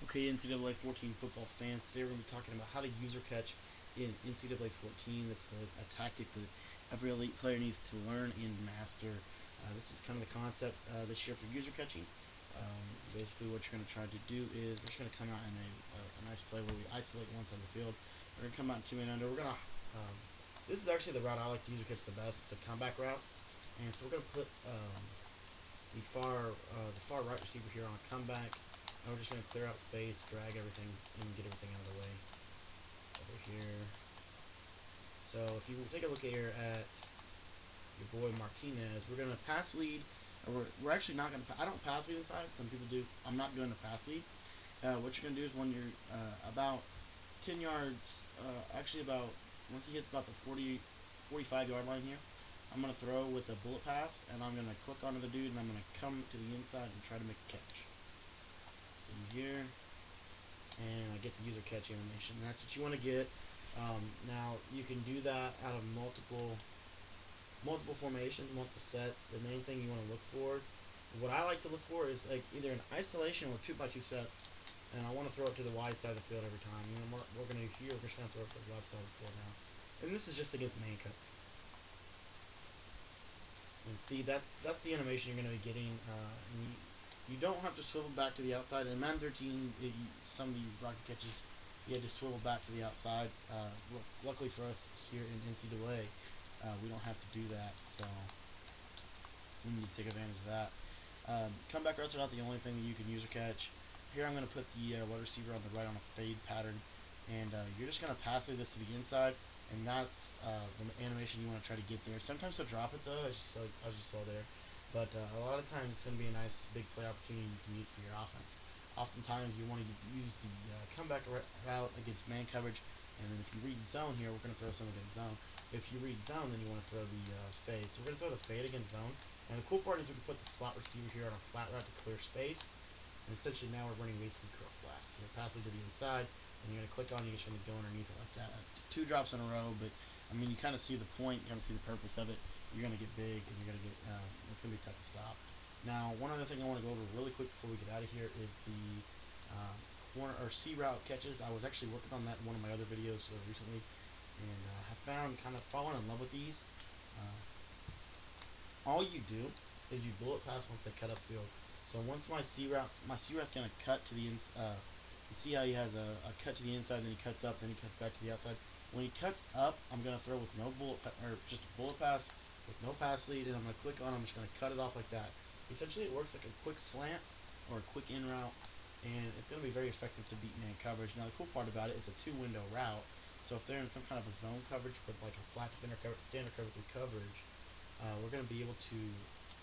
Okay, NCAA 14 football fans, today we're going to be talking about how to user catch in NCAA 14. This is a tactic that every elite player needs to learn and master. This is kind of the concept this year for user catching. Basically what you're going to try to do is we're just going to come out in a nice play where we isolate one side of the field. We're going to come out in 2 and under. We're going to this is actually the route I like to user catch the best. It's the comeback routes, and so we're going to put the far right receiver here on a comeback. And we're just going to clear out space, drag everything, and get everything out of the way. Over here. So if you take a look here at your boy Martinez, we're going to pass lead. We're actually not going to. I don't pass lead inside. Some people do. I'm not going to pass lead. What you're going to do is when you're about 10 yards, actually about once he hits about the 45 yard line here, I'm going to throw with a bullet pass, and I'm going to click onto the dude, and I'm going to come to the inside and try to make the catch. See here, and I get the user catch animation. That's what you want to get. Now you can do that out of multiple formations, multiple sets. The main thing you want to look for, what I like to look for, is like either an isolation or 2x2 sets. And I want to throw it to the wide side of the field every time. And then what we're going to do here, we're just going to throw it to the left side of the field now. And this is just against man cut. And see, that's the animation you're going to be getting. You don't have to swivel back to the outside. In Madden 13, some of the rocket catches, you had to swivel back to the outside. Luckily for us here in NCAA, we don't have to do that, so we need to take advantage of that. Comeback routes are not the only thing that you can user catch. Here I'm going to put the wide receiver on the right on a fade pattern, and you're just going to pass this to the inside, and that's the animation you want to try to get there. Sometimes he'll drop it though, as you saw there. But a lot of times it's going to be a nice big play opportunity you can use for your offense. Oftentimes you want to use the comeback route against man coverage, and then if you read zone here, we're going to throw some against zone. If you read zone, then you want to throw the fade. So we're going to throw the fade against zone. And the cool part is we can put the slot receiver here on a flat route to clear space. And essentially now we're running basically curl flats. You're passing to the inside, and you're going to click on it, you're just going to go underneath it like that. 2 drops in a row, but I mean, you kind of see the point, you kind of see the purpose of it. You're going to get big, and you're going to get, it's going to be tough to stop. Now, one other thing I want to go over really quick before we get out of here is the corner or C route catches. I was actually working on that in one of my other videos recently, and have found kind of fallen in love with these. All you do is you bullet pass once they cut upfield. So once my C route's going to cut to the inside. You see how he has a cut to the inside, then he cuts up, then he cuts back to the outside. When he cuts up, I'm going to throw with no just a bullet pass with no pass lead, and I'm going to click on. I'm just going to cut it off like that. Essentially, it works like a quick slant or a quick in route, and it's going to be very effective to beat man coverage. Now, the cool part about it, it's a 2-window route. So if they're in some kind of a zone coverage with like a flat defender coverage, standard cover through coverage, we're going to be able to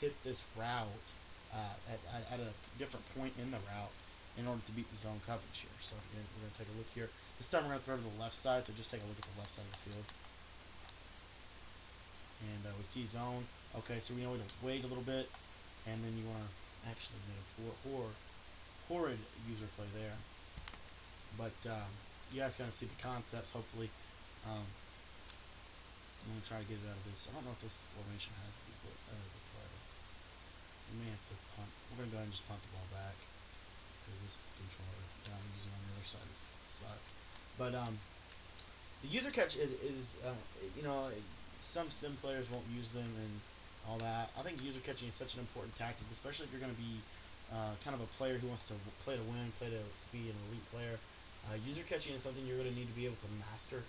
hit this route at a different point in the route in order to beat the zone coverage here. So we're going to take a look here. This time we're going to throw to the left side, so just take a look at the left side of the field. And we see zone. Okay, so we know to wait a little bit, and then you want to actually make a horrid user play there. But you guys kind of see the concepts, hopefully. I'm going to try to get it out of this. I don't know if this formation has the play. We may have to punt. We're going to go ahead and just punt the ball back, because this controller that I'm using on the other side sucks. But the user catch is you know, some sim players won't use them and all that. I think user catching is such an important tactic, especially if you're going to be kind of a player who wants to play to win, play to be an elite player. User catching is something you're going to need to be able to master,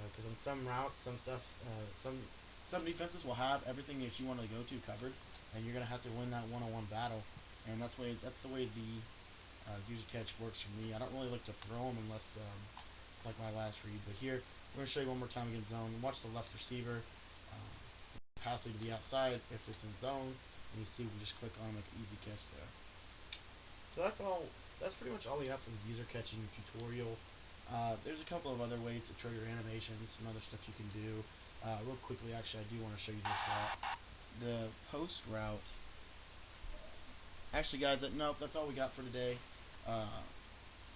because on some routes, some defenses will have everything that you want to go to covered, and you're going to have to win that one-on-one battle. And that's the way the user catch works for me. I don't really like to throw them unless it's like my last read. But here, we're going to show you one more time against zone. Watch the left receiver. Pass it to the outside if it's in zone. And you see we just click on, make an easy catch there. So that's all. That's pretty much all we have for the user catching tutorial. There's a couple of other ways to trigger animations, some other stuff you can do. Real quickly, actually, I do want to show you this route. The post route. Actually, guys, nope, that's all we got for today.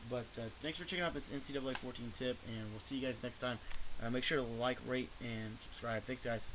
But thanks for checking out this NCAA 14 tip, and we'll see you guys next time. Make sure to like, rate, and subscribe. Thanks, guys.